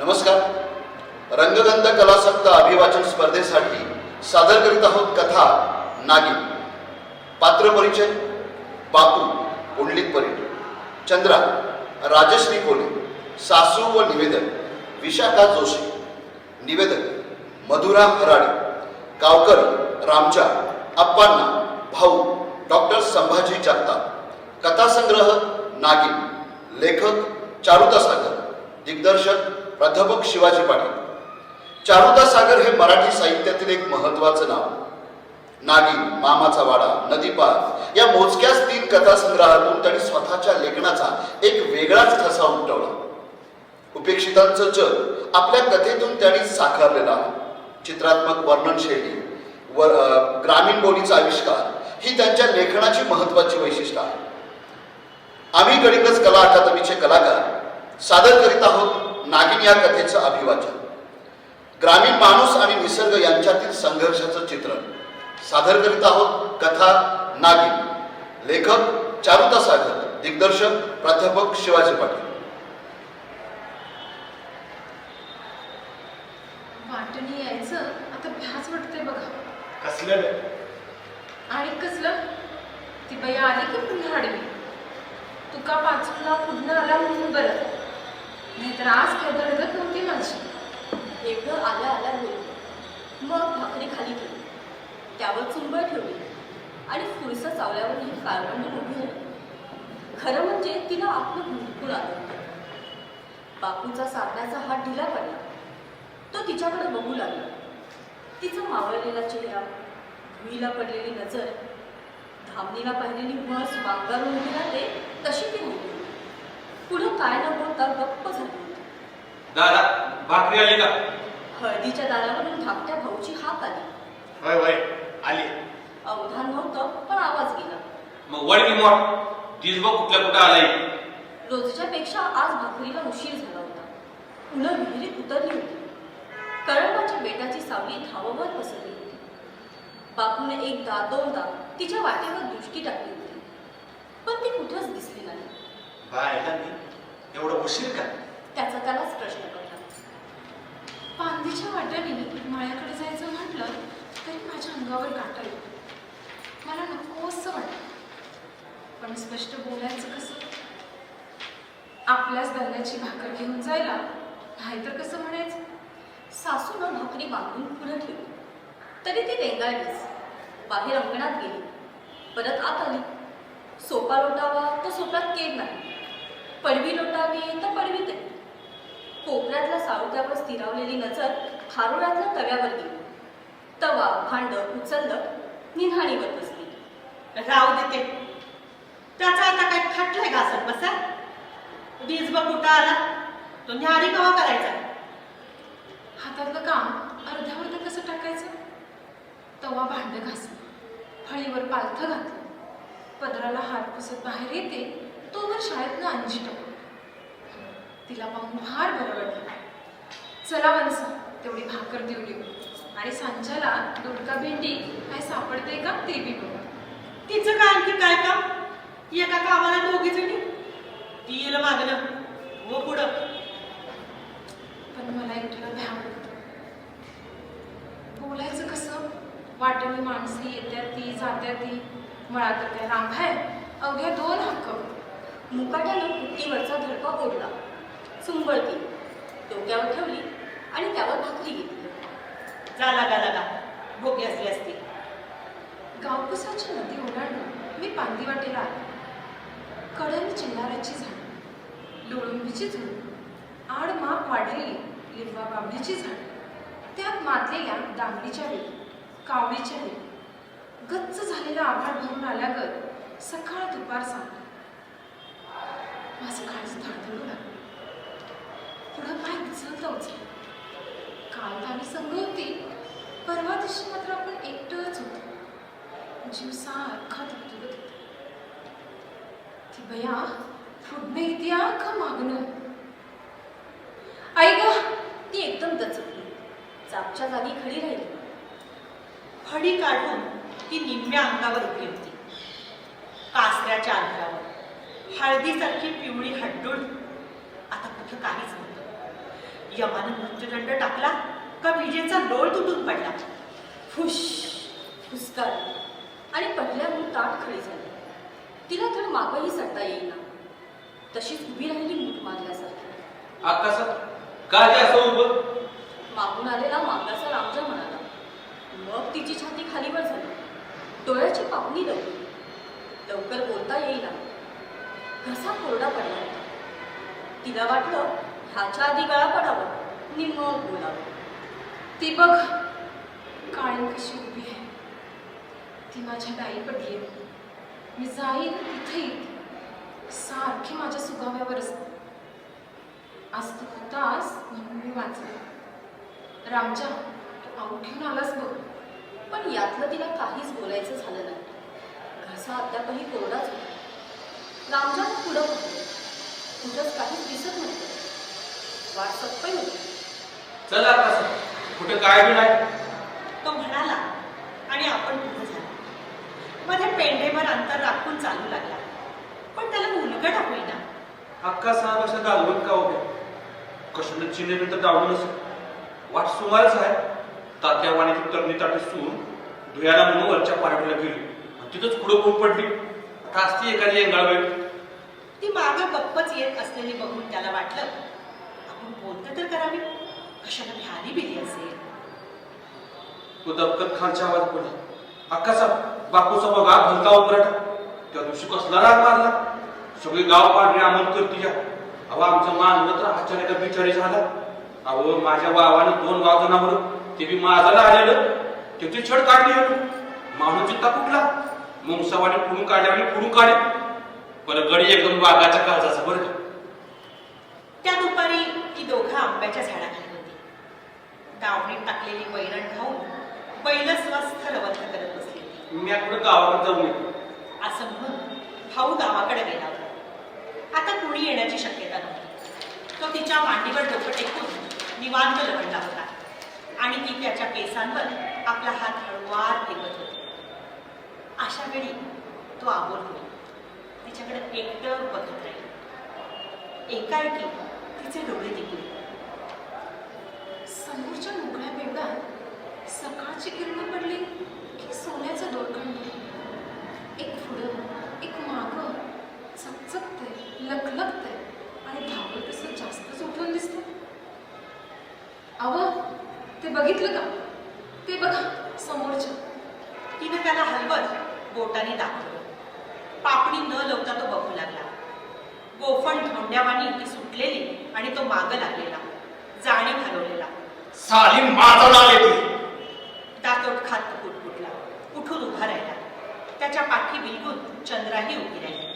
नमस्कार. रंगगंध कलासक्त अभिवाचन स्पर्धेसाठी सादर करीत आहोत कथा नागिन. पात्र परिचय: बापू पुंडलिक परीट, चंद्रा राजश्री कोले, सासू व निवेदक विशाखा जोशी, निवेदक मधुरा हराडे, गावकर रामचा, अप्पांना भाऊ डॉक्टर संभाजी जगताप. कथासंग्रह नागिन. लेखक चारुता सागर, दिग्दर्शक प्राध्यापक शिवाजी पाटील. चारुता सागर हे मराठी साहित्यातील एक महत्त्वाचं नाव. नागिन, मामाचा वाडा, नदीपार या मोजक्याच 3 कथासंग्रहातून त्यांनी स्वतःच्या लेखनाचा एक वेगळाच ठसा उमटवला. उपेक्षितांचं जग आपल्या कथेतून त्यांनी साकारलेलं आहे. चित्रात्मक वर्णनशैली व ग्रामीण बोलीचा आविष्कार ही त्यांच्या लेखनाची महत्त्वाची वैशिष्ट्य आहे. आम्ही गडिंग्लज कला अकादमीचे कलाकार सादर करीत आहोत नागिन या कथेचं अभिवाचन. ग्रामीण माणूस आणि निसर्ग यांच्यातील संघर्षाचं चित्रण सादर करीत आहोत कथा नागिन. लेखक चारुता सागर, दिग्दर्शक प्राध्यापक शिवाजी पाटील. वाटणी यायचं आता भ्याच वाटतंय बघा. कसलं आणि कसलं ती बाई आली की पुन्हा आडवी. तुका पाचूला पुन्हा आला म्हणून बरं, नाहीतर आज काय धडगत नव्हती माझी. एकदा आल्या आल्या बोलली, मग भाकरी खाली केली, त्यावर चुंबळ ठेवली आणि फुरसा चावल्यावर ही कारवंडून उभी राहिली. खरं म्हणजे तिला आपलं भुंकून आलं. बापूचा साधण्याचा हात ढिला पडला. तो तिच्याकडे बघू लागला. तिचा मावळलेला चेहरा, भुईला पडलेली नजर, धामणीला पाहिलेली म्हस वांगारून उभी राहते तशी ती होती. पुढं काय न बोलता गप्प झाली. दादा, भाकरी आली का? हळदीच्या दारावरून धाकट्या भाऊची हाक आली. होय होय आली. अवधान नव्हतं पण आवाज गेला. मग वड की मोठ दिसबो कुठल्या कुठं आलाय. रोजच्या पेक्षा आज भाकरीला उशीर झाला होता. पुन्हा विहिरीत उतरली होती. कळंबाच्या बेटाची सावली धावभर पसरली होती. बापूने एकदा दोनदा तिच्या वाटेवर दृष्टी टाकली होती, पण ती कुठंच दिसली नाही. बायला मी एवढं उशीर का? त्याचा त्यालाच प्रश्न पडला. पांदीच्या वाट्याने माळ्याकडे जायचं म्हटलं तरी माझ्या अंगावर काटा येतो. मला नको असं वाटतं, पण स्पष्ट बोलायचं कसं? आपल्याच धान्याची भाकर घेऊन जायला, नाहीतर कसं म्हणायचं? सासूनं भाकरी बांधून पुढे ठेवली, तरी ती रेंगाळलीच. बाहेर अंगणात गेली, परत आत आली. सोपा लोटावा तर सोप्यात केर नाही, पडवी लोटावी तर पडवीत आहे. कोपऱ्यातल्या सावत्यावर स्थिरावलेली नजर खारोड्यातल्या तव्यावर गेली. तवा भांड उचललं, निन्हाणीवर बसली. राव देते, त्याचा आता काय खटलंय घासत बसा. वीज बघ कुठं आला, तो न्यारी कवा करायचा? हातातलं काम अर्ध्यावर कसं टाकायचं? तवा भांड घासलं, फळीवर पालथं घातलं, पदराला हात पुसत बाहेर येते तोवर शाळेतनं अंजी टाकली. तिला पाहून फार बरं वाटलं. चला वंसा, तेवढी भाकर देऊ देऊ, आणि सांच्याला दोडका भेंडी काय सापडते का ते बी बघ. तिचं काय आणखी काय काम? एका कामाला दोघी जणी. ती येईल मागणं व पुढं. पण मला एकटीला भ्या वाटतं. बोलायचं कसं? वाटेल माणसे येत्या ती जात्या ती, मला तर काय रांग आहे अवघ्या 2 हक्क. मुकाट्यानं कुट्टीवरचा धडका ओढला, चुंबळ केली, डोक्यावर ठेवली आणि त्यावर भाकरी घेतली. जा लागा भोगी असली असती. गावकुसाची नदी ओलांडून मी पांदी वाटेला आले. कड्याने चिल्लाराची झाड, लोळुंबीची झुडूप, आड माप वाढलेली लिंबा बांबडीची झाड, त्यात मातलेल्या दांगडीच्या वेली, कावळीच्या वेली, गच्च झालेला आभाळ भरून आल्यागत सकाळ दुपार सांगतो. माझं काळीच धडधडू लागलं. पुढं पाय उचलता उचल. काल तर आम्ही संग होती, परवा दिवशी मात्र आपण एकटंच होतो. जीव सारखा धबधबत होता. ती बया पुढनं येत्या का मागणं? आई ग, ती एकदम दचकली, जागच्या जागी खडी राहिली. फडी काढून ती निम्म्या अंगावर उभी होती. कासऱ्याच्या अंतरावर हळदीसारखी पिवळी हड्डूळ. आता कुठं काहीच नव्हतं. यमानं मृत्यूदंड टाकला का विजेचा लोळ तुटून पडला. फुश फुसकाळ आणि पडल्यावर ताट खळी झाली. तिला तर मागंही सरता येईना. तशीच उभी राहिली मूठ मारल्यासारखी. आकाशात काय ते असं उभं? मागून आलेला मागाचा रामजा म्हणाला. मग तिची छाती खालीवर झाली. डोळ्याची पापणी लवली. लवकर बोलता येईना. घसा कोरडा पडला होता. तिला वाटलं ह्याच्या आधी गळा पडावं नि मग बोलावं. ती बघ काळी कशी उभी आहे. ती माझ्या गाई पडली. मी जाईन तिथे येईल. सारखी माझ्या सुगाव्यावर असते. आज तू होतास म्हणून मी वाचले. रामजा तू आऊट घेऊन आलास बघ. पण यातलं तिला काहीच बोलायचं झालं नाही. घसा अद्यापही कोरडाच होता. रामजानं पुढं पाहिलं. कुठंच काहीच दिसत नव्हतं. वाट सप्पई होती. चल आकाशात कुठे काय बी नाही. तो म्हणाला आणि आपण पुढे झालो. मध्ये पेंढेवर अंतर राखून चालू लागला. पण त्याला उलगडा होईना. अक्का 6 वर्ष दालवत का उभे कशाने चिने तर डावलं नसेल. वाट सुमारच आहे. तात्या वाणीची तरणी ताटी सून धुयाला म्हणून वरच्या पाराडीला गेली आणि तिथंच पुढं कोण पडली. आता असती एखादी एंगाळ वेळ. ती मागं गप्पच येत असलेली बघून त्याला वाटलं आपण बोलतं तर करावी. कशाला भ्याली बिली असेल. तो दबकत खानच्या आवाज पडला. अक्काचा बापूचा बघा भलता उभराटा. त्या दिवशी कसला राग मारला. सगळे गाव पाडणे अंमल करती. अहो आमचं मानलं तर आचार्य का बिचारी झाला. अहो माझ्या बाबानं 2 वाव जनावर ते बी माझाला आलेलं. त्याची छड काढली. माणूस चित्ता कुठला मुंगसावाने पुढून काढल्याने पुढून काढे. परत गडी एकदम वाघाच्या काळजाचा बरं का. त्या दुपारी ती दोघं आंब्याच्या झाडाखाली होती. दावणीत टाकलेली वैरण खाऊन बैल स्वस्थ रवंथ करत बसली. मी आपलं गावाकडे जाऊन येतो. असं म्हणून भाऊ गावाकडे गेला होता. आता कुणी येण्याची शक्यता नव्हती. तो तिच्या मांडीवर डोकं टेकून निवांत लवडला होता आणि ती त्याच्या केसांवर आपला हात हळूवार फिरवत होती. अशा वेळी तो आबोल होईल. तिच्याकडे एकटं बघत राहील. एकाएकी तिचे डोळे दिपले. समोरच्या मोकळ्या बेवड्यात सकाळची किरण पडली की सोन्याचं दोरखंड. एक पुढं एक मागं चकचकते लखलखते आणि धावत तसं जास्तच उठून दिसतं. अव ते बघितलं का? ते बघा समोरच्या. तिने त्याला हलवत बोटाने दाखवलं. पापणी न लवता तो बघू लागला. गोफण धोंड्यावानी ती सुटलेली आणि तो मागं लागलेला जाणीव हरवलेला. साली माझा आले ती. दातोट खात तो पुटपुटला. उठून उभा राहिला. त्याच्या पाठी बिलगून चंद्राही उभी राहिली.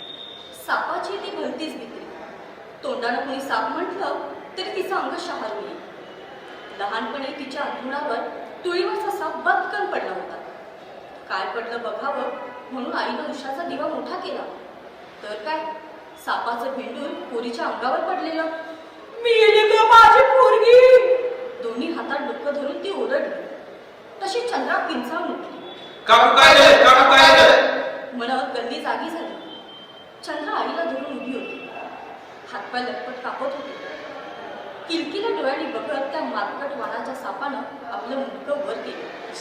सापाची ती भलतीच भीती. तोंडानं कोणी साप म्हटलं तरी तिचं अंग शहारली. लहानपणी तिच्या अंथरुणावर तुळीवरचा साप बदकन पडला होता. काय पडलं बघावं म्हणून आईनं उशाचा दिवा मोठा केला. तर काय सापाचं भेंडून पोरीच्या अंगावर पडलेलं. मेली गं माझी पोरगी. दोन्ही हातात डोकं धरून ती ओरडली. तशी चंद्रा किंचाळून उठली. काकू काय झालं? काकू काय झालं? म्हणत गल्ली जागी झाली. चंद्रा आईला धरून उभी होती. हातपाय लटपट कापत होते. किलकिल्या डोळ्यांनी बघत त्या मारकट वाणाच्या सापानं आपलं मुंडकं वर केलं.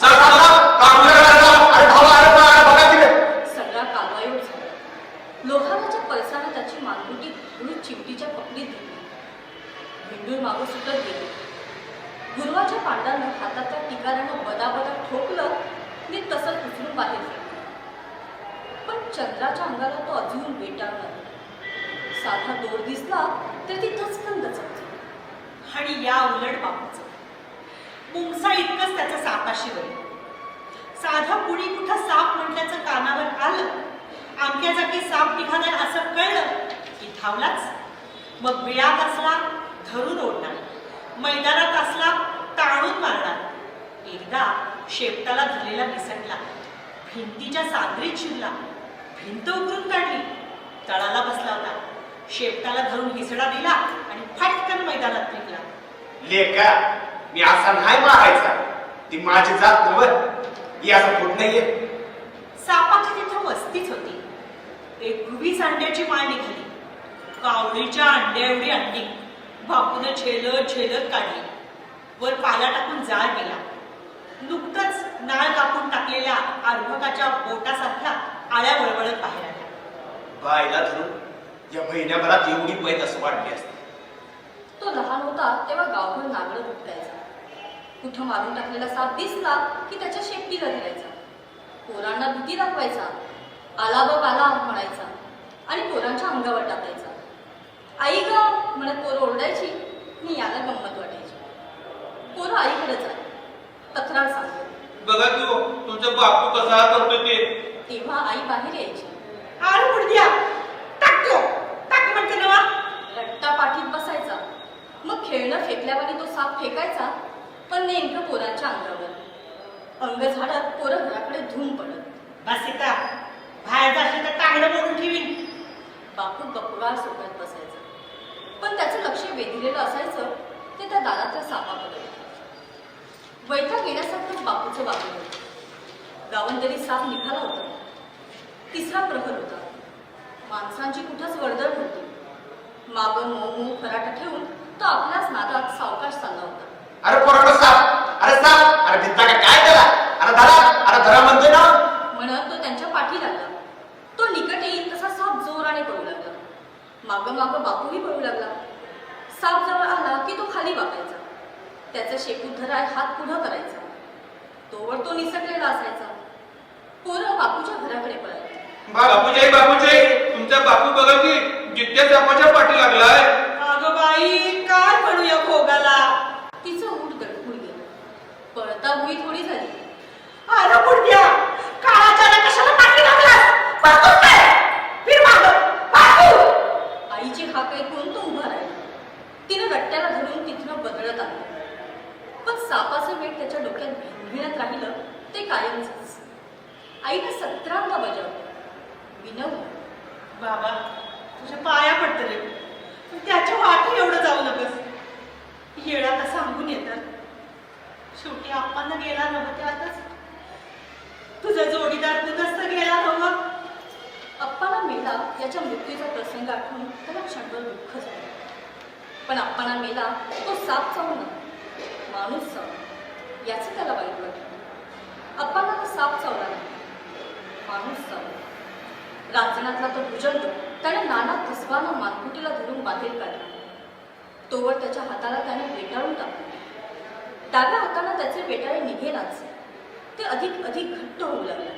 सगळा कालवायोग झाला. लोहाराच्या पळसानं त्याची मानगुटी धरून चिमटीच्या पकडीत धरली. भिंडूर मागं सुटत गेले. गुरुवाच्या पांडानं हाताच्या टिकाऱ्यानं बदाबदा ठोकलं आणि तसंच उचलून बाहेर फेकलं. पण चंद्राच्या अंगाला तो अजून वेटाळला. साधा दोर दिसला तर ती धचकन दचकली. आणि या उलट बापूचं मुंगसा इतकंच त्याचं सापाशी वय. साधा कुणी कुठं साप म्हटल्याचं कानावर आलं. आमच्या जागी साप निघालाय असं कळलं की धावलाच. मग बिळात असला धरून ओढणार. मैदानात असला ताणून मारणार. एकदा शेपटाला धरलेला निसटला. भिंतीच्या सादरीत शिरला. भिंत उकरून काढली. तळाला बसला होता. शेपटाला धरून हिसडा दिला आणि फटकन मैदानात फेकला. लेका मी असा नाही मारायचा. ती माझी जात नव्हत. ही असं फुट नाहीये. सापाची तिथं वस्तीच होती. एक 20 अंड्याची माळ निघाली. कावळीच्या अंड्या एवढी अंडी. बापून झेलत झेलत काढली. वर पाला टाकून जाळ गेला. नुकतंच नाळ कापून टाकलेल्या अर्भकाच्या बोटासारख्या आळ्या वळवळत बाहेर आल्या. बायला धरून या महिन्याभरात एवढी पैद असं वाढली असते. तो लहान होता तेव्हा गावभर नागडं भुटकायचा. कुठं मारून टाकलेला साप दिसला की त्याच्या शेपटीला धरायचा. पोरांना भीती दाखवायचा. आला बघ आला म्हणायचा आणि पोरांच्या अंगावर टाकायचा. आई ग म्हणत पोरं ओरडायची आणि याला गंमत वाटायची. पोरं आईकडेच आली. तक्रार सांगतो. बघा की हो, तुमचा बापू कसा करतो ते. तेव्हा आई बाहेर यायची. आळ मुडद्या टाकतो टाक म्हणते नवा. रट्टा पाठीत बसायचा. मग खेळणं फेकल्यावर तो साप फेकायचा, पण नेमकं पोरांच्या अंगावर. अंग झाडत पोरं घराकडे धूम पडत. बस सीता, बाहेर जाशील तर टांगडं मोडून ठेवीन. बापू गप्पगार सोबत बसायचं, पण त्याचं लक्ष वेधिलेलं असायचं ते त्या दारातल्या सापाकडे. वैताग येण्यासारखं बापूचं वागणं होतं. गावंदरी साप निघाला होता. तिसरा प्रहर होता. माणसांची कुठंच वर्दळ होती. मागं मऊ फराटा ठेवून तो आपल्याच नादात सावकाश चालला होता. अरे पोरांनो साप, अरे साप, अरे भित्ता का काय त्याला, अरे धरा, अरे धरा म्हणतोय ना. म्हणत तो त्यांच्या पाठी लागला. तो निकट येईल तसा साप जोराने पळू लागला. मागं मागं बापूही पळू लागला. साप जवळ आला की तो खाली वाकायचा. त्याचं शेपूट धराय हात पुढं करायचा. तोवर तो निसटलेला असायचा. पोरं बापूच्या घराकडे पळाली. बापूजी बापूजी, तुमचा बापू बघा की जित्या सापाच्या पाठी लागलाय. अगं बाई, काय म्हणूया भोगाला. तिचं ऊट गडखून गेलं. पळता भुई थोडी झाली. अरे मुडद्या, काळाच्या कशाला पाठी लागलास? बघतोस काय? फिर मागं, बापू. आईची हाक ऐकून तो उभा राहिला. तिनं रट्ट्याला धरून तिथनं बदलत आणलं. पण सापाचं वेट त्याच्या डोक्यात भिनभिनत राहिलं ते कायमच. आईने 17दा बजावलं. विनव बाबा, तुझ्या पाया पडत रे, पण त्याच्या वाटे एवढं जाऊ नकस. येळा तर सांगून येतात. शेवटी आप्पांना गेला नव्हते आताच. तुझा जोडीदार तुझंच तर गेला नव्हता. अप्पाला मेला याच्या मृत्यूचा प्रसंग आठवून त्याला क्षणभर दुःख झालं. पण अप्पाला मेला तो साप चावून माणूस चावला याचं त्याला वाईट वाटलं. अप्पाला तो साप चावला नाही, माणूस चावला. रांजणातला तो भुजंग त्याने नाना कसबानं मानकुटीला धरून बाहेर काढला. तोवर त्याच्या हाताला त्याने वेटाळून टाकलं. डाव्या हाताला त्याचे वेटाळे निघेनाच. ते अधिक अधिक घट्ट होऊ लागले.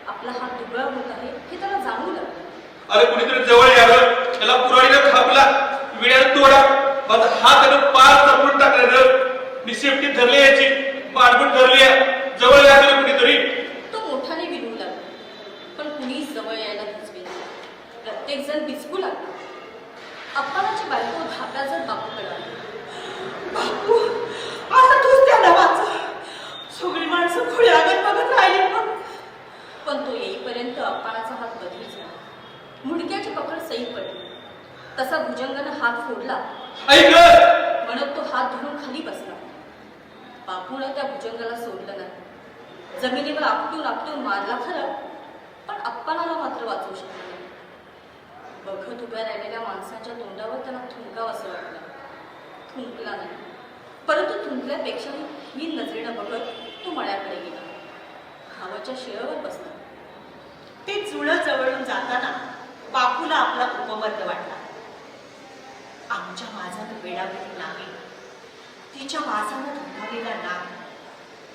आपला हात दुबळा होत आहे हे त्याला जाणवू लागलं. अरे कुणीतरी जवळ यावं, त्याला पुराणीला थापला, विड्याला तोडा. माझा हात त्यानं पार चपडून टाकलं. मी सेफ्टी धरली याची, बाडबूट धरली आहे. जवळ यावं कुणीतरी. तो मोठ्याने विनवू लागला, पण कुणीच जवळ यायला भिजवे. प्रत्येक जण बिचकू लागला. अप्पाची बायको धाप्या जर बापूकडे आली. बापू, आता तूच त्याला वाच. सगळी माणसं खुळ्यागत बघत राहिली. पण तो येईपर्यंत अप्पाचा हात बदली झाला. मुडक्याची पकड सई पडली. तसा भुजंगानं हात फोडला ऐक म्हणत तो हात धरून खाली बसला. बापूनं त्या भुजंगाला सोडलं नाही. जमिनीवर आपटून आपटून मारला खरं, पण अप्पाला मात्र वाचवू शकला नाही. बघत उभ्या राहिलेल्या माणसाच्या तोंडावर त्याला थुंकावं असं वाटलं. थुंकला नाही, परंतु थुंकल्यापेक्षाही ही नजरेनं बघत तो मळ्याकडे गेला. खावाच्या शिळावर बसला. ते जुळं जवळून जाताना बापूला आपला उपमर्द वाटला. आमच्या माझानं वेडावलेली नागी, तिच्या वासानं धुंडावलेला नाग,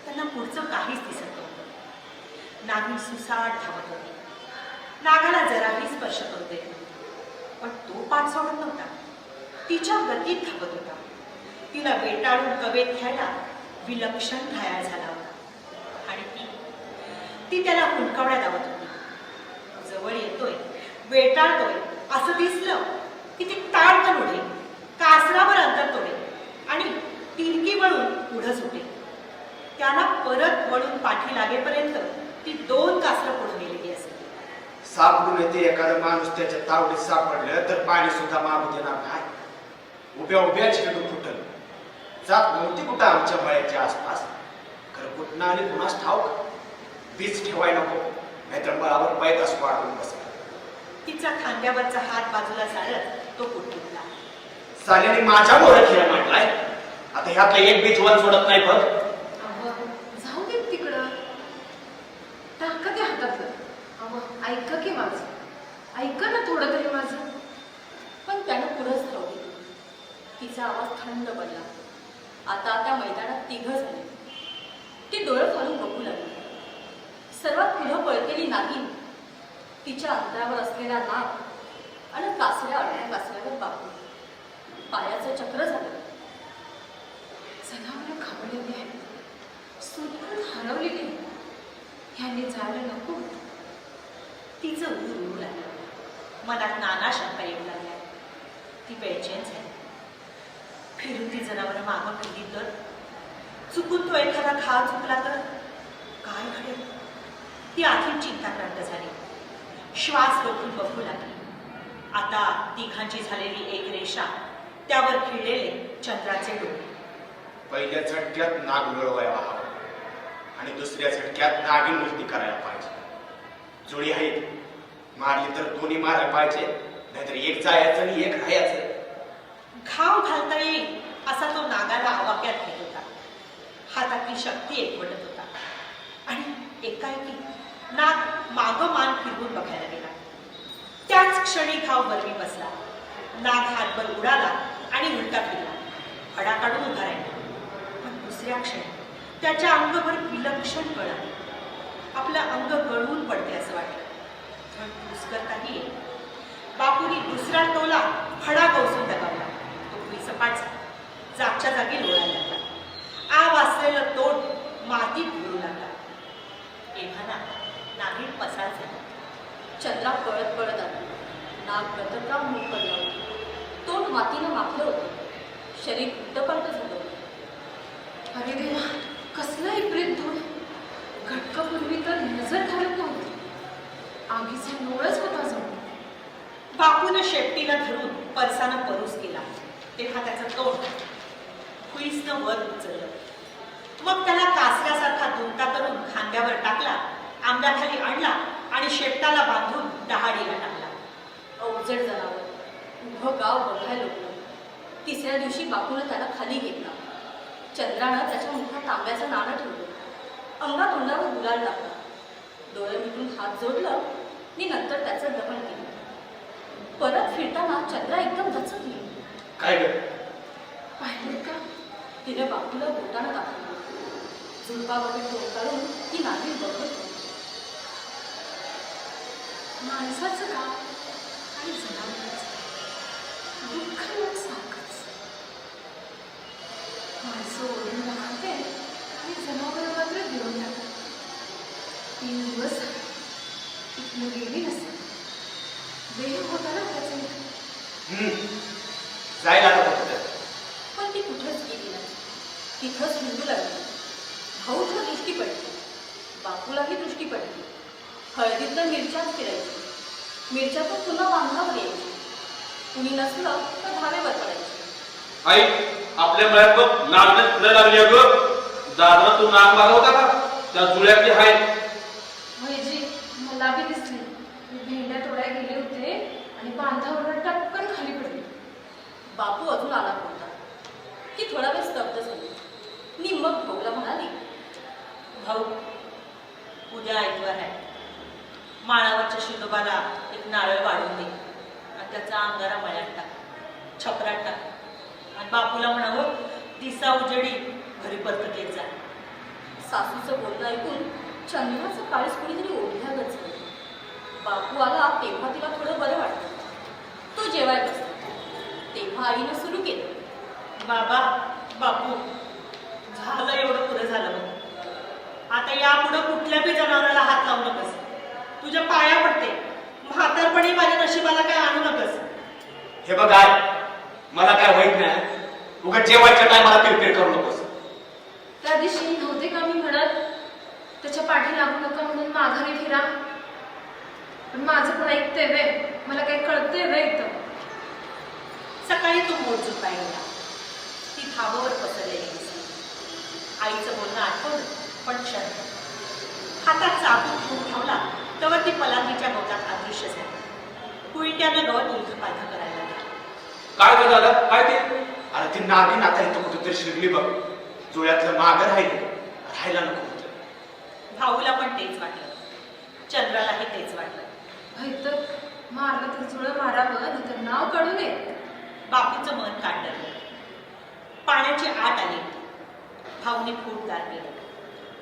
त्यांना पुढचं काहीच दिसत नव्हतं. नागी सुसाट धावत होती. नागाला जराही स्पर्श करू देत नव्हती. पण तो पाठ सोडत नव्हता. तिच्या गतीत धावत होता. तिला वेटाळून कवेत घ्यायला विलक्षण घायाळ झाला होता. आणि ती त्याला हुंकावण्यात धावत होती. जवळ येतोय, वेटाळतोय असं दिसलं की ती ताडकन उडेल, कासरावर अंतर तोडेल आणि तिरकी वळून पुढं सुटेल. त्याला परत वळून पाठी लागेपर्यंत ती 2 कासरं पुढे गेलेली असेल. सापडून येते एखादा माणूस त्याच्या तावडीत सापडलं तर पाणी सुद्धा मागू देणार नाही. उभ्या उभ्या चिरडू फुटल. जात नव्हती कुठं आमच्या मळ्याच्या आसपास. खरं कुठनं आणि कुणास ठाऊक. बीज ठेवाय नको, नाहीतर मळावर पैदास वाढवून बसला. तिचा खांद्यावरचा हात बाजूला सारत तो पुटपुटला. साल्याने माझ्या मोर खेळ मांडलाय. आता ह्यातलं एक बी जीवन सोडत नाही बघ. अहो जाऊ देत तिकडं, टाका ते हातातलं. अहो ऐका की माझं, ऐका ना थोडं तरी माझं. पण त्यानं पुढंच ठेवली. तिचा आवाज थंड पडला. आता त्या मैदानात तिघ झाले. ती डोळं फाडून बघू लागली. सर्वात पुढं पळतेली नागिन, तिच्या अंतरावर असलेला नाग आणि कासऱ्या अडण्या कासऱ्यावर बापू. पायाचं चक्र झालं. जनावरं खावलेली आहेत, सुटून हरवलेली आहेत. ह्याने जायला नको. तिचं ऊर उडू लागलं. मनात नाना शंका येऊ लागल्या. ती बेचैन झाली. फिरून ती जनावरं मागं फिरली तर, चुकून तो एखादा घाव चुकला तर काय घडेल? ती आधी चिंताक्रांत झाली. श्वास रोखून बघू लागली. आता तिघांची झालेली एक रेषा, त्यावर खिळलेले चंद्राचे डोळे. पहिल्या झटक्यात नाग मिळवायला हवा आणि दुसऱ्या झटक्यात नागिन मुक्ती करायला पाहिजे. जुळी आहेत, मारली तर दोन्ही मारायला पाहिजे, नाहीतर एक जायचं आणि एक राहायचं. घाव घालता येईल असा तो नागाला आवाक्यात घेत होता. हातातली शक्ती एकवटत होता आणि एकाएकी नाग मागं मान फिरवून बघायला गेला. त्याच क्षणी घाव बरवी बसला. नाग हातभर उडाला आणि उलटा फिरला. फडा काढून उभा राहिला. पण दुसऱ्या क्षणी त्याच्या अंगभर विलक्षण कळ आली. आपलं अंग गळून पडते असं वाटलं. पण पुस्करताही येईल. बापूनी दुसरा टोला फडा कौसून दबावला. तो भुई सपाट झाला. जागच्या जागी लोळायला लागला. आव असलेलं तोंड मातीत घुरू लागला. एव्हाना नागिन पसार झाला. चंद्रा पळत पळत आली. नाग प्रतप्राम होऊन पडला होता. तोंड मातीनं माखलं होतं. शरीर उलटपलट झालं होतं. अरे देवा, कसलं विपरीत धूळ. घटकापूर्वी तर नजर ठरत नव्हती. आगीचा नोळच होता जणू. बापूनं शेपटीला धरून परसानं परूस केला. तेव्हा त्याचं तोंड खुईसनं वर उचललं. मग त्याला कासऱ्यासारखा दुमटा करून खांद्यावर टाकला, आंब्याखाली आणला आणि शेपटाला बांधून दहाडीला टाकला. अवजड जनावर उभं गाव बघायला लोकलं. तिसऱ्या दिवशी बापूनं त्याला खाली घेतला. चंद्रानं त्याच्या मुखात तांब्याचं नाणं ठेवलं. अंगातोंडावर गुलाल टाकला. डोळे मिटून हात जोडलं आणि नंतर त्याचं दमन केलं. परत फिरताना चंद्रा एकदम दचकली. काय ग? पाहिलं का? तिने बापूला बोटानं दाखवलं. झुडपावरील तोंड काढून ती नागिन बघत होती. माणसाचं का आणि जनावरांचं दुःख लोक सारखंच. माणसं ओढून राहते आणि जनावरं मात्र घेऊन टाकतात. 3 दिवस इथनं गेली नसेल. देह होता ना त्याचा इथं. जायला आता फक्त. पण ती कुठेच गेली नाही. तिथंच हिंदू लागली. भाऊला दृष्टी पडली. बापूलाही दृष्टी पडली. हळदीतनं मिरच्याच फिरायची. मिरच्यातून पुन्हा बांधावर यायची. कुणी नसलं तर धावेवर पडायची. आई, आपल्या मळ्यात बघ नागने फुलं लागली अगं. दादा तू नाग मारला होता का? त्या जुळ्यातली आहे. वैजी मला बी दिसली. मी भेंड्या तोडाय गेले होते आणि बांधावर टपकन खाली पडली. बापू अजून आला होता. ती थोडा वेळ स्तब्ध झाली. नी मग भाऊला म्हणाली, भाऊ, उद्या ऐकवार आहे. माळावरच्या शिंदोबाला एक नारळ वाढून दे आणि त्याचा अंगारा मळ्यात टाक, छपरात टाक आणि बापूला म्हणावं दिसा उजेडी घरी परत येत जा. सासूचं बोलणं ऐकून चंद्राचं काळीच कुणीतरी ओढल्यागत झालं. बापू आला तेव्हा तिला थोडं बरं वाटलं. तो जेवाय बसला. तेव्हा आईनं सुरू केलं, बाबा, बापू, झालं एवढं पुरं झालं बघ. आता यापुढं कुठल्या बी जनावराला हात लावू नकस. तुझ्या पाया पडते. म्हातारपणी माझ्या नशिबाला काय आणू नकस. हे बघ आय, मला काय वाईट नाही. उगा जेवायच्या टायमाला पिरपिर करू नकोस. त्या दिवशी नव्हते का मी म्हणत त्याच्या पाठी लागू नका म्हणून माघारी फिरा. पण माझं पण ऐकते वे. मला काही कळते वे इथं. सकाळी तो मोजून पाहिला. ती खांबावर पसरलेली दिसली. आईचं बोलणं आठवलं पण क्षण. हातात चाकू ठेवून ठेवला तेव्हा ती पलांगीच्या गवतात अदृश्य झाली. कुईट्यानं गवत उलथपालथ करायला लागला. काय ग दादा काय ते? अरे ती नागिन आता इथं कुठेतरी शिरली बघ. जुळ्यातलं मागं राहायला नको होतं. भाऊला पण तेच वाटलं, चंद्रालाही तेच वाटलं. तर मारलं तर जुळं मारावं नाही तर नाव काढू नये. बापूचं मन काढलं. पाण्याची आट आली. भाऊने फूट दार केलं.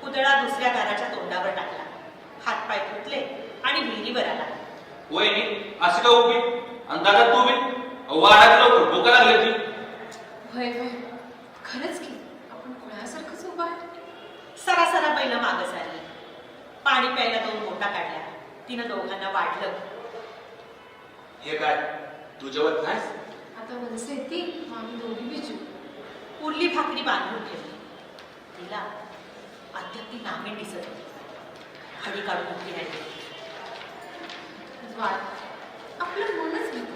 पुतळा दुसऱ्या दाराच्या तोंडावर टाकला. हातपाय धुतले आणि विहिरीवर आला. वहिनी अशी का उभी आणि दादा तू बी वाढायला लवकर डोका लागले ती. भय भय खरंच की आपण कुणासारखंच उभा आहे. सरासरा पहिलं मागं सारली. पाणी प्यायला 2 बोटा काढल्या. तिनं दोघांना वाढलं. हे काय तू जेवत नाहीस? आता वनसे येते मग आम्ही दोघी बिजू. उरली भाकरी बांधून ठेवली. तिला अद्याप ती नागिन दिसत होती. हडी काढून उभी राहिली. वाट आपलं मनच घेत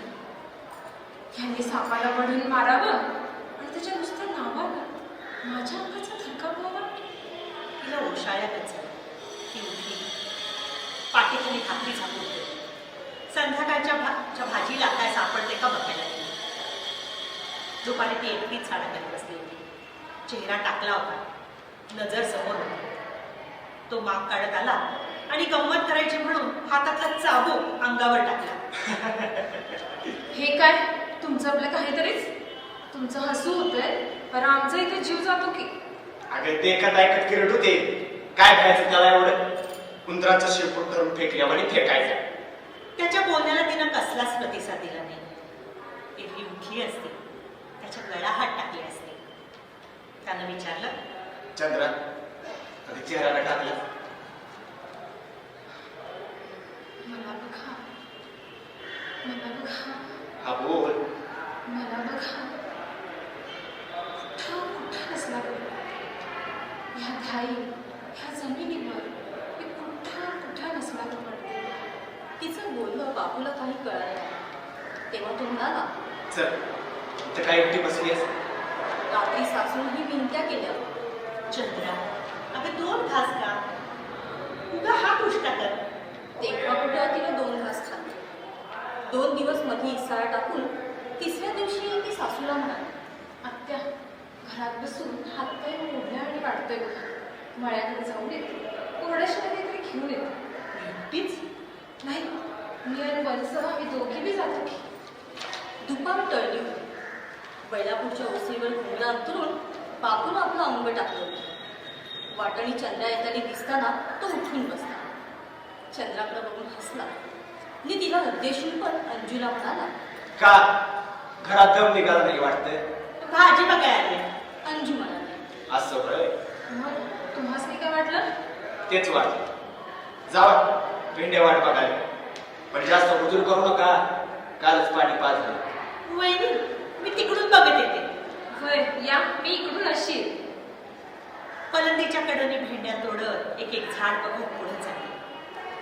ह्यांनी सापाला वडून मारावं आणि त्याच्या नुसतं नावाला माझ्या अंगाचा थरकाप व्हावा. तिला ओशाळ्यातच झालं. ती उठली. पाठीखाली भाकरी झाकून ठेवली. संध्याकाळच्या भाजीला काय सापडते का बघायला गेली. दुपारी ती एकटीच झाडाखाली बसली होती. चेहरा टाकला होता. नजर समोर होती. तो माग काढत आला आणि गंमत करायची म्हणून हातातला चाबूक अंगावर टाकला. हे काय तुमचं आपलं काहीतरीच. तुमचं हसू होतंय पण आमचा इथे जीव जातो की. अगं ते एखादा ऐकत किरट होते. काय खायचं त्याला एवढं? उंदराचं शेपूट धरून फेकल्यावर आणि फेकायचं. त्याच्या बोलण्याला तिनं कसलाच प्रतिसाद दिला नाही. एरवी उठली असती. त्याच्या गळा हात टाकले असते. त्यानं विचारलं, चंद्रा कधी चेहऱ्याला टाकलं? मला बघा मला बघा हा बोल. मला बघा कुठं नसला ह्या धाई ह्या जमिनीवर मी कुठं नसला तर पडते. तिचं बोलणं बापूला काही कळलं नाही. तेव्हा तो म्हणाला, चल इथं काय एकटी बसली आहेस? रात्री सासूनही विनंत्या केल्या. चंद्रा अगं 2 घास का? उगा हा पुष्टा कर. तेव्हा कुठं तिने 2 घास खाल्ले. 2 दिवस मध्ये इसारा टाकून 3ऱ्या दिवशी ती सासूला म्हणाली, आत्या घरात बसून हातपाय मोडल्या आणि वाढतोय बघा. मळ्याकडे जाऊन येते. कोरड्याशी काहीतरी घेऊन येते. एकटीच? नाही मी आणि वनसह आम्ही दोघी बी जातो की. दुपार टळली होती. बैलापूरच्या ओसीवर घुंगरा अंतरून बापून आपलं अंग टाकलं होतं. वाटणी चंद्रा येताना दिसताना तो उठून बसला. चंद्राकडे बघून हसला आणि तिला उद्देशून पण अंजूला म्हणाला, का घरात दम निघाला नाही वाटतंय? भाजी बघायला आली. अंजू म्हणाली, असं होय? मग तुम्हाला नाही काय वाटलं? तेच वाटलं. जावा भेंड्या वाट बघायला. पण जास्त हुजूर करू नका. कालच पाणी पाजलं. वहिनी मी तिकडून बघत येते. होय या मी इकडून अशी. पलंदीच्या कडेने भेंड्या तोडत एक झाड बघून पुढे चालली.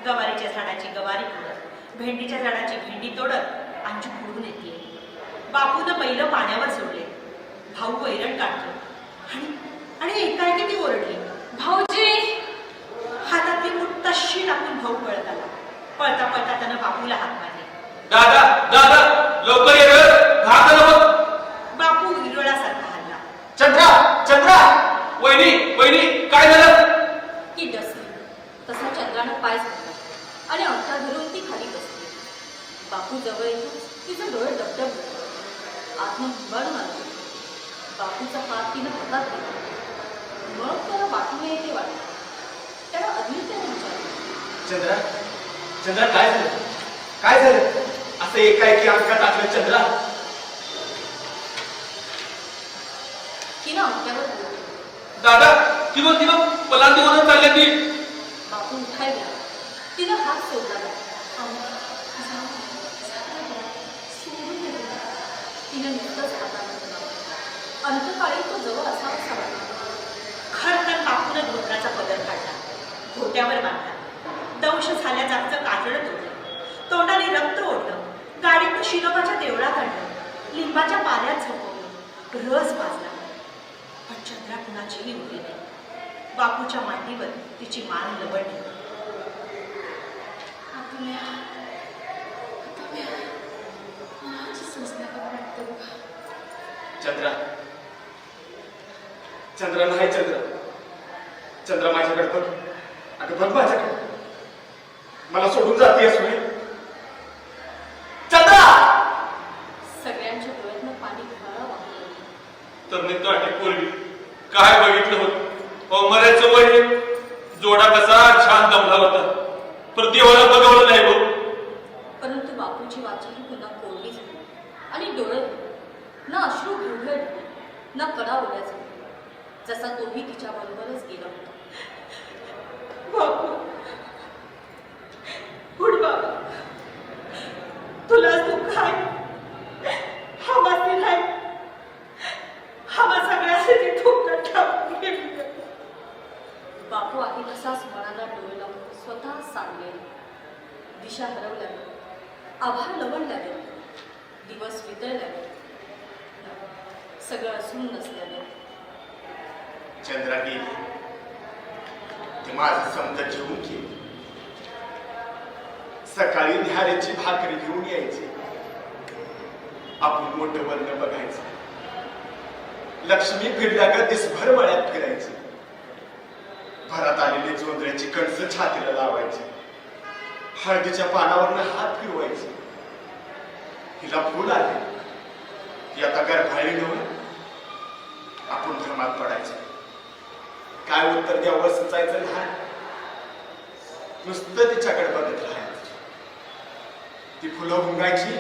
गवारीच्या झाडाची गवारी तोडत, भेंडीच्या झाडाची भेंडी तोडत अंजू पुढून येते. बापूनं बैल पाण्यावर सोडले. भाऊ वैरण काढतो आणि एकाएकी ती ओरडली, भाऊजी. हातातली मूठ तशी टाकून भाऊ पळत आला. पळता पळता त्यानं बापूला हात मारले. दादा दादा लवकर ये रे. घात नको. बापू हिरवळासारखा हल्ला. चंद्रा चंद्रा. वहिनी वहिनी काय झालं? ती डसली. तसा चंद्रानं पाय झटला आणि अंगठा धरून ती खाली बसली. बापू जवळ येतो तिचं डोळे डबडब आत्म हिंबाळून आलं. बापूचा हात तिनं हातात घेतला. मग त्याला वाटू नये ते वाटलं. त्याला अधीरतेने विचारलं, चंद्रा चंद्रा काय झालं? काय झालं? असं एकाएकी अंगठा टाकलं चंद्रा. तिनं अंगठ्यावर बोट ठेवलं. दादा ती बघ पलांतीवरून चालल्या ती. बापू उठायला तिनं हात सोडला नाही. तिनं नुसतंच हातानं अंतकाळी तो जवळ असावासा वाटला. खरतर बापूनं धोत्राचा पदर काढला. घोट्यावर बांधला. दंश झाल्या जागचं कातडं तोडलं. तोंडाने रक्त ओढलं. गाडीतून शिरोबाच्या देवळात आणलं. लिंबाच्या पाल्यात झोपवलं. रस पाजला. पण चंद्रा कुणाचीही उरली नाही. बापूच्या मांडीवर तिची मान लवडली. आता मी माझी संस्था वाटतं बघा. चंद्रा चंद्र नाही चंद्र चंद्र माझ्याकडे बघ अगं बघ माझ्याकडे मला सोडून जातेस होय चंद्रा सगळ्यांच्या डोळ्यातनं पाणी घाला वाहलं. तर मी काटे पूर्वी काय बघितलं होतं मरायचं वय जोडा कसा छान जमला होता पण देवाला बघवलं नाही बघ. परंतु बापूची वाचाही पुन्हा कोरडी झाली आणि डोळे ना अश्रू घुळघळ ना कडा ओल्या झाली जसा तोही तिच्या बरोबरच गेला होता. बापू उठ बाबा तुला दुःख आहे हवा दिलाय हवा सगळ्यासाठी ठोकत टाकून गेली. बापू आहे तसाच मनाला डोळे लावून स्वतः सांगलेला दिशा हरवल्यावर आभार लवणल्यावर दिवस वितळल्यावर सगळं असून नसल्यावर चंद्रा गेली ते माझं समजा जेवून गेली. सकाळी न्याहारीची भाकरी घेऊन यायची आपण मोठं वर्ण बघायचं लक्ष्मी फिरल्यागत दिसभर मळ्यात फिरायची भरात आलेली जोंधळ्याची कणसं छातीला लावायची हळदीच्या पानावरनं हात फिरवायचे हिला फुल आले की आता गर्भाळी नव्हे आपण भ्रमात पडायचं काय उत्तर द्यावं सुचायचं नाही नुसतं तिच्याकडे बघत राहायचं. ती फुलं हुंगायची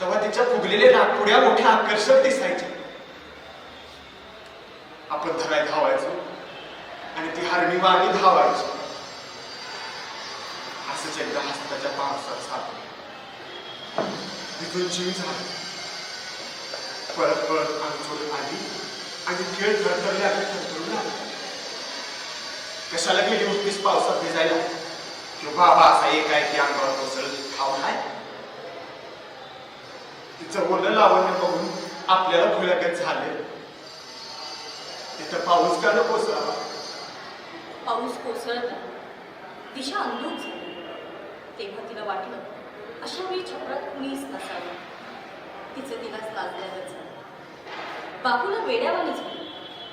तेव्हा तिच्या फुगलेल्या नागपुड्या मोठ्या आकर्षक दिसायच्या आपण धराय धावायचो आणि ती हरणी मारणी धावायची असंच एकदा हस्ताच्या पावसात साधलं तिथून जीव झाला परत परत अंगचोड आली आणि खेळ थरथरले आणि थरथरून आले. कशाला गेली होतीस पावसात भिजायला किंवा बाबा असा एक आहे की अंगावर कोसळ ठाव आहे. तिचं बोलणं लावणं बघून आपल्याला फुलगत झाले तिथं पाऊस का न कोसळावा. पाऊस कोसळला दिशा अंधूक झाली तेव्हा तिला वाटलं अशा वेळी छपरात कुणीच नसावं. तिचं तिलाच लाजल्यागत झालं. बापूला वेड्यावानी झाली.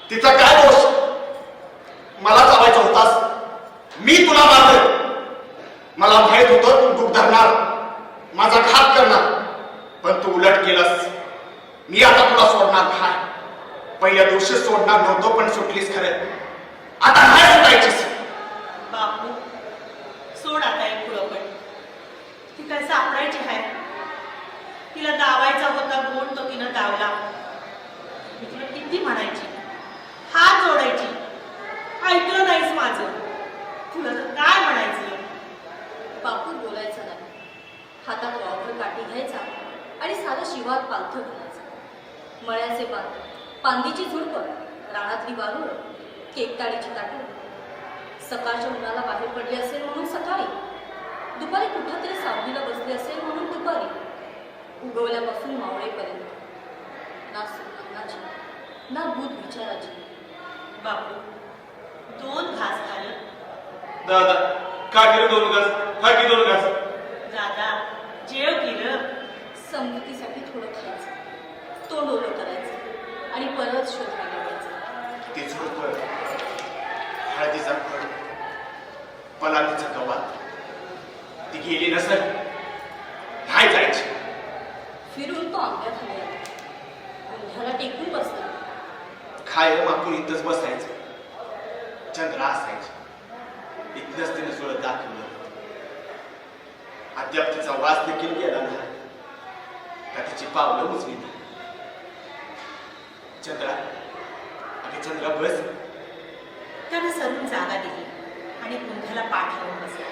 तिचा काय दोष मला चावायचा होतास मी तुला मारलं मला माहित होतं तू दुःख धरणार माझा घात करणार पण तू उलट केलास. मी आता तुला सोडणार नाही. पहिल्या दिवशी सोडणार नव्हतो पण सुटलीस खरं आता नाही सुटायचीस. बापू सोड आता एक पुढं ती काय सापडायची आहे तिला दावायचा होता गुण तो तिनं दावला. मी तुला किती म्हणायची हात जोडायची ऐकलं नाहीस माझं. तुला तर काय म्हणायचं बापू बोलायचा नाही. हातात वावर काठी घ्यायचा आणि साधं शिवात पालथं घालायचं. मळ्याचे पान पांदीची झुडपं रानातली वारुळ केकताळीची ताटं सकाळच्या उन्हाला बाहेर पडली असेल म्हणून सकाळी दुपारी कुठंतरी सावलीला बसली असेल म्हणून दुपारी उगवल्यापासून मावळेपर्यंत ना सुखांची ना भूत विचाराची. बापू 2 घास खाल्लं. दादा का केलं 2 घास खा की 2 घास. दादा जेव केलं. समजुतीसाठी थोडं खायचं तोंड ओलं करायचं आणि परत शोधायला द्यायचं. ते झुडपं हळदीचा फळ पलाटीचा गवात ती गेली नसेल नाही जायची. फिरून तो आंब्याखाली आला. गुंढ्याला टेकून बसला. खायला मागून इथंच बसायचं. चंद्रा असायची इथनच तिने सुरत दाखवलं. अद्याप तिचा वास देखील गेला नाही का तिची पावलं उचली नाही. चंद्रा अगे चंद्रा बस. त्यानं सरून जागा दिली आणि गुंढ्याला पाठ लावून बसला.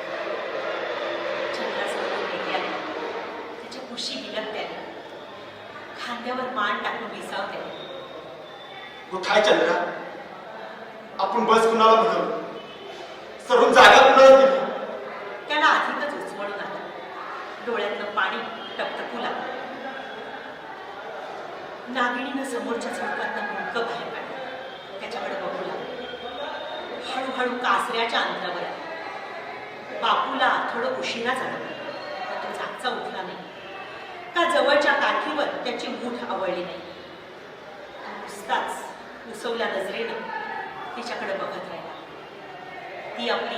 चंद्रासमोर गेल्याने त्याच्या कुशी बिलगत्याने खांद्यावर मान टाकून विसावत्याने कुठाय चंद्रा आपण बस कुणाला म्हणून सरून जागा कुणाला दिली. त्याला अधिकच उचमळून आलं. डोळ्यातलं पाणी टपटपू लागलं. नागिणीनं समोरच्या झोपातनं मुंडकं बाहेर काढलं. त्याच्याकडे बघू लागलं. हळूहळू कासऱ्याच्या अंतरावर आलं. बापूला थोडं उशिरा जाणवलं. पण तो जागचा उठला नाही का जवळच्या काठीवर त्याची मूठ आवळली नाही. नुसताच उसवल्या नजरेनं तिच्याकडे बघत राहिला. ती आपली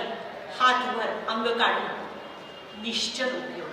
हात वर अंग काढून निश्चल उभी होती.